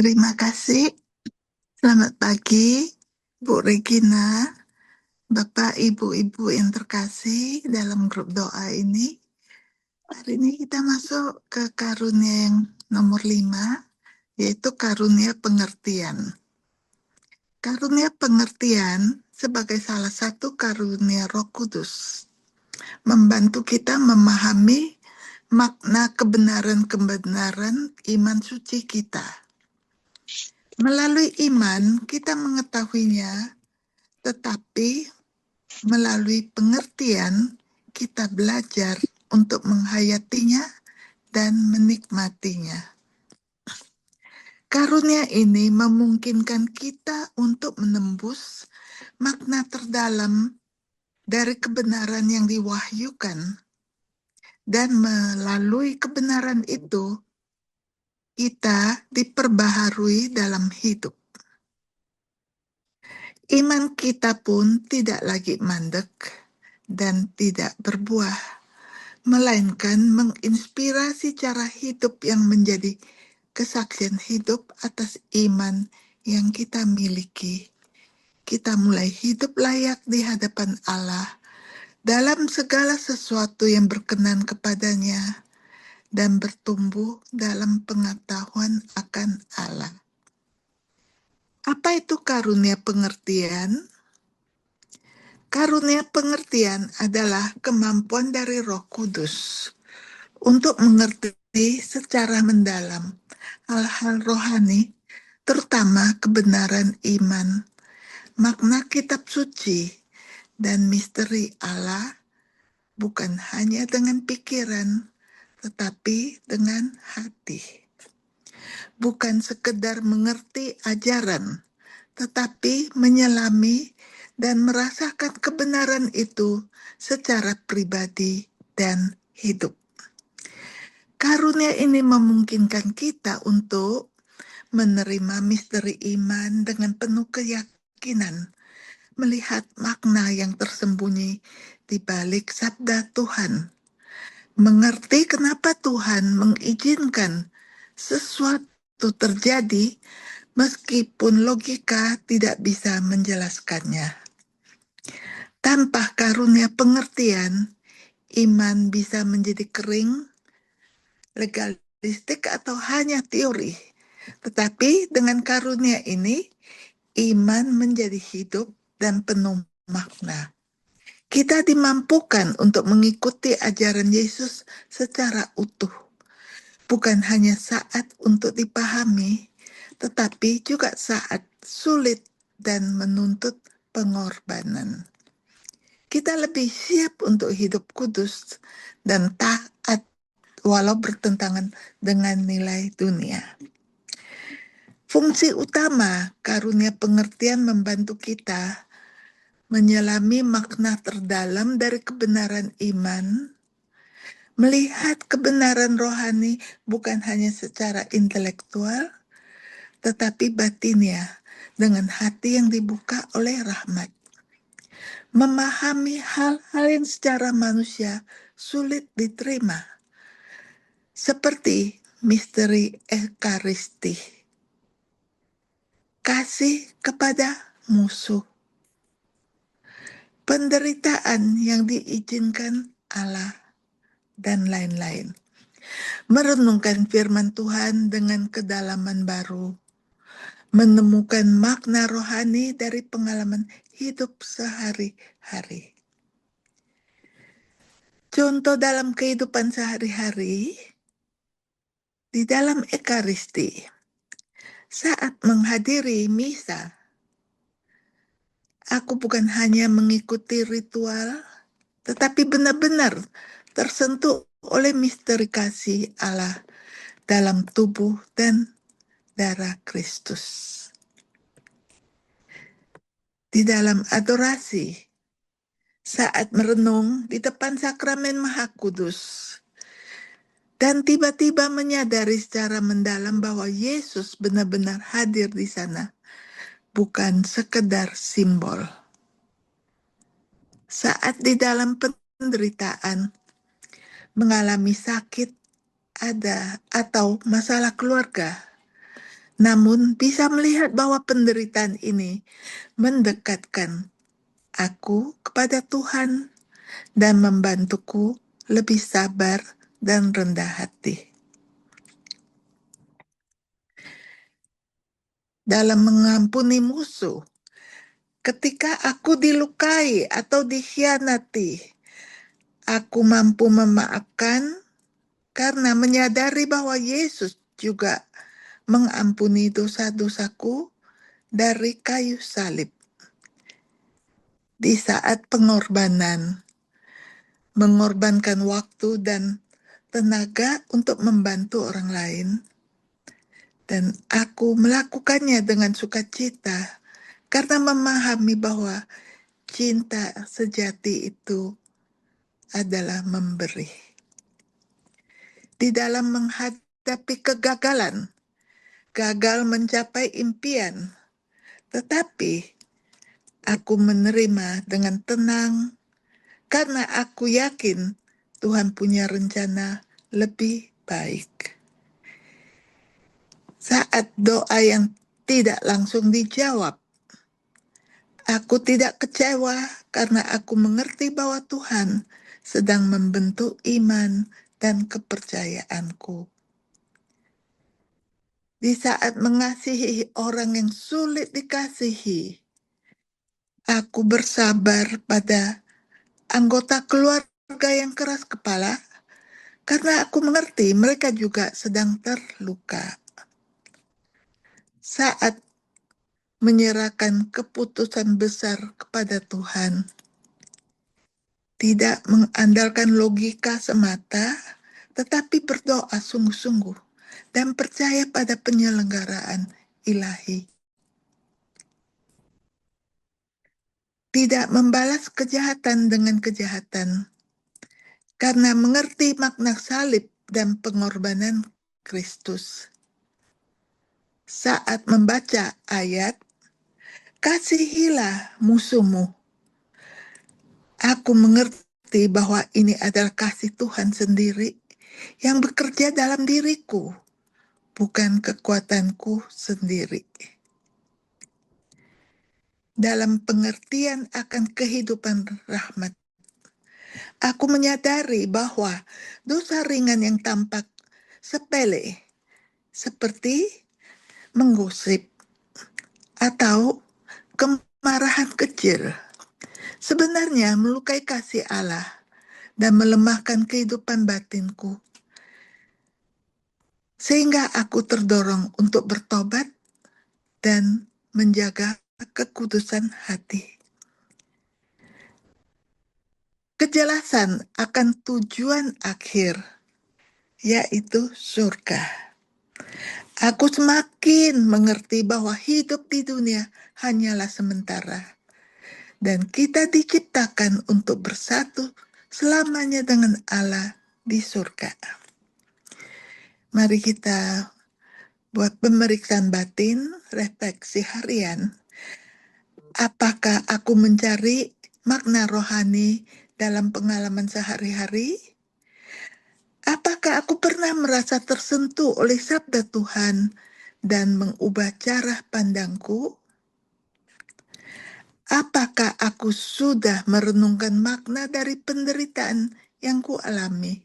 Terima kasih. Selamat pagi, Bu Regina, Bapak, Ibu-Ibu yang terkasih dalam grup doa ini. Hari ini kita masuk ke karunia yang nomor 5, yaitu karunia pengertian. Karunia pengertian sebagai salah satu karunia Roh Kudus membantu kita memahami makna kebenaran-kebenaran iman suci kita. Melalui iman, kita mengetahuinya, tetapi melalui pengertian, kita belajar untuk menghayatinya dan menikmatinya. Karunia ini memungkinkan kita untuk menembus makna terdalam dari kebenaran yang diwahyukan, dan melalui kebenaran itu, kita diperbaharui dalam hidup. Iman kita pun tidak lagi mandek dan tidak berbuah, melainkan menginspirasi cara hidup yang menjadi kesaksian hidup atas iman yang kita miliki. Kita mulai hidup layak di hadapan Allah dalam segala sesuatu yang berkenan kepadanya dan bertumbuh dalam pengetahuan akan Allah. Apa itu karunia pengertian? Karunia pengertian adalah kemampuan dari Roh Kudus untuk mengerti secara mendalam hal-hal rohani, terutama kebenaran iman, makna kitab suci, dan misteri Allah, bukan hanya dengan pikiran, tetapi dengan hati. Bukan sekedar mengerti ajaran, tetapi menyelami dan merasakan kebenaran itu secara pribadi dan hidup. Karunia ini memungkinkan kita untuk menerima misteri iman dengan penuh keyakinan, melihat makna yang tersembunyi di balik sabda Tuhan, mengerti kenapa Tuhan mengizinkan sesuatu terjadi meskipun logika tidak bisa menjelaskannya. Tanpa karunia pengertian, iman bisa menjadi kering, legalistik, atau hanya teori. Tetapi dengan karunia ini, iman menjadi hidup dan penuh makna. Kita dimampukan untuk mengikuti ajaran Yesus secara utuh, bukan hanya saat untuk dipahami, tetapi juga saat sulit dan menuntut pengorbanan. Kita lebih siap untuk hidup kudus dan taat walau bertentangan dengan nilai dunia. Fungsi utama karunia pengertian membantu kita menyelami makna terdalam dari kebenaran iman, melihat kebenaran rohani bukan hanya secara intelektual, tetapi batinnya dengan hati yang dibuka oleh rahmat. Memahami hal-hal yang secara manusia sulit diterima, seperti misteri Ekaristi, kasih kepada musuh, penderitaan yang diizinkan Allah, dan lain-lain. Merenungkan firman Tuhan dengan kedalaman baru, menemukan makna rohani dari pengalaman hidup sehari-hari. Contoh dalam kehidupan sehari-hari, di dalam Ekaristi, saat menghadiri misa, aku bukan hanya mengikuti ritual, tetapi benar-benar tersentuh oleh misteri kasih Allah dalam tubuh dan darah Kristus. Di dalam adorasi, saat merenung di depan sakramen Maha Kudus, dan tiba-tiba menyadari secara mendalam bahwa Yesus benar-benar hadir di sana, bukan sekedar simbol. Saat di dalam penderitaan, mengalami sakit, ada atau masalah keluarga, namun bisa melihat bahwa penderitaan ini mendekatkan aku kepada Tuhan dan membantuku lebih sabar dan rendah hati. Dalam mengampuni musuh, ketika aku dilukai atau dikhianati, aku mampu memaafkan karena menyadari bahwa Yesus juga mengampuni dosa-dosaku dari kayu salib. Di saat pengorbanan, mengorbankan waktu dan tenaga untuk membantu orang lain, dan aku melakukannya dengan sukacita karena memahami bahwa cinta sejati itu adalah memberi. Di dalam menghadapi kegagalan, gagal mencapai impian, tetapi aku menerima dengan tenang karena aku yakin Tuhan punya rencana lebih baik. Saat doa yang tidak langsung dijawab, aku tidak kecewa karena aku mengerti bahwa Tuhan sedang membentuk iman dan kepercayaanku. Di saat mengasihi orang yang sulit dikasihi, aku bersabar pada anggota keluarga yang keras kepala karena aku mengerti mereka juga sedang terluka. Saat menyerahkan keputusan besar kepada Tuhan, tidak mengandalkan logika semata, tetapi berdoa sungguh-sungguh dan percaya pada penyelenggaraan ilahi. Tidak membalas kejahatan dengan kejahatan, karena mengerti makna salib dan pengorbanan Kristus. Saat membaca ayat, kasihilah musuhmu, aku mengerti bahwa ini adalah kasih Tuhan sendiri yang bekerja dalam diriku, bukan kekuatanku sendiri. Dalam pengertian akan kehidupan rahmat, aku menyadari bahwa dosa ringan yang tampak sepele, seperti menggosip atau kemarahan kecil, sebenarnya melukai kasih Allah dan melemahkan kehidupan batinku, sehingga aku terdorong untuk bertobat dan menjaga kekudusan hati. Kejelasan akan tujuan akhir, yaitu surga. Aku semakin mengerti bahwa hidup di dunia hanyalah sementara, dan kita diciptakan untuk bersatu selamanya dengan Allah di surga. Mari kita buat pemeriksaan batin, refleksi harian. Apakah aku mencari makna rohani dalam pengalaman sehari-hari? Apakah aku pernah merasa tersentuh oleh sabda Tuhan dan mengubah cara pandangku? Apakah aku sudah merenungkan makna dari penderitaan yang kualami?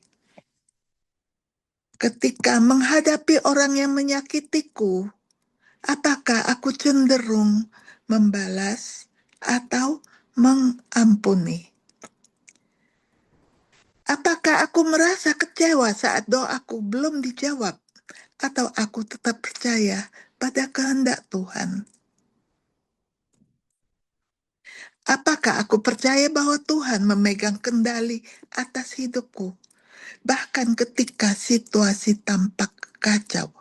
Ketika menghadapi orang yang menyakitiku, apakah aku cenderung membalas atau mengampuni? Apakah aku merasa kecewa saat doaku belum dijawab? Atau aku tetap percaya pada kehendak Tuhan? Apakah aku percaya bahwa Tuhan memegang kendali atas hidupku, bahkan ketika situasi tampak kacau?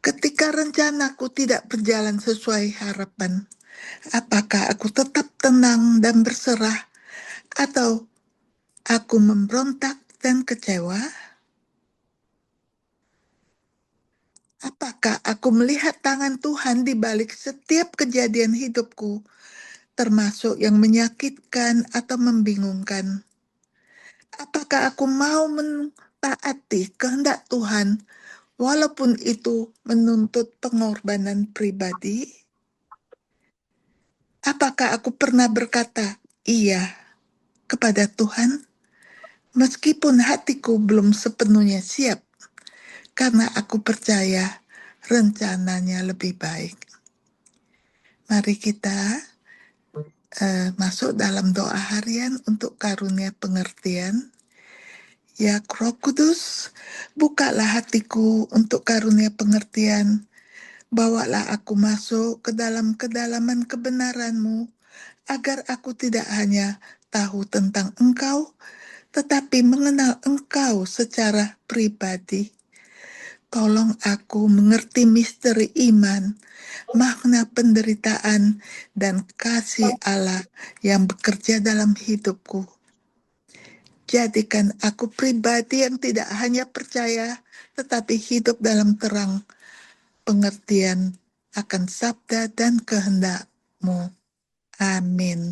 Ketika rencanaku tidak berjalan sesuai harapan, apakah aku tetap tenang dan berserah, atau aku memberontak dan kecewa? Apakah aku melihat tangan Tuhan di balik setiap kejadian hidupku, termasuk yang menyakitkan atau membingungkan? Apakah aku mau mentaati kehendak Tuhan walaupun itu menuntut pengorbanan pribadi. Apakah aku pernah berkata iya kepada Tuhan, meskipun hatiku belum sepenuhnya siap, karena aku percaya rencananya lebih baik. Mari kita masuk dalam doa harian untuk karunia pengertian. Ya Roh Kudus, bukalah hatiku untuk karunia pengertian. Bawalah aku masuk ke dalam kedalaman kebenaran-Mu, agar aku tidak hanya tahu tentang Engkau, tetapi mengenal Engkau secara pribadi. Tolong aku mengerti misteri iman, makna penderitaan, dan kasih Allah yang bekerja dalam hidupku. Jadikan aku pribadi yang tidak hanya percaya, tetapi hidup dalam terang pengertian akan sabda dan kehendak-Mu. Amin.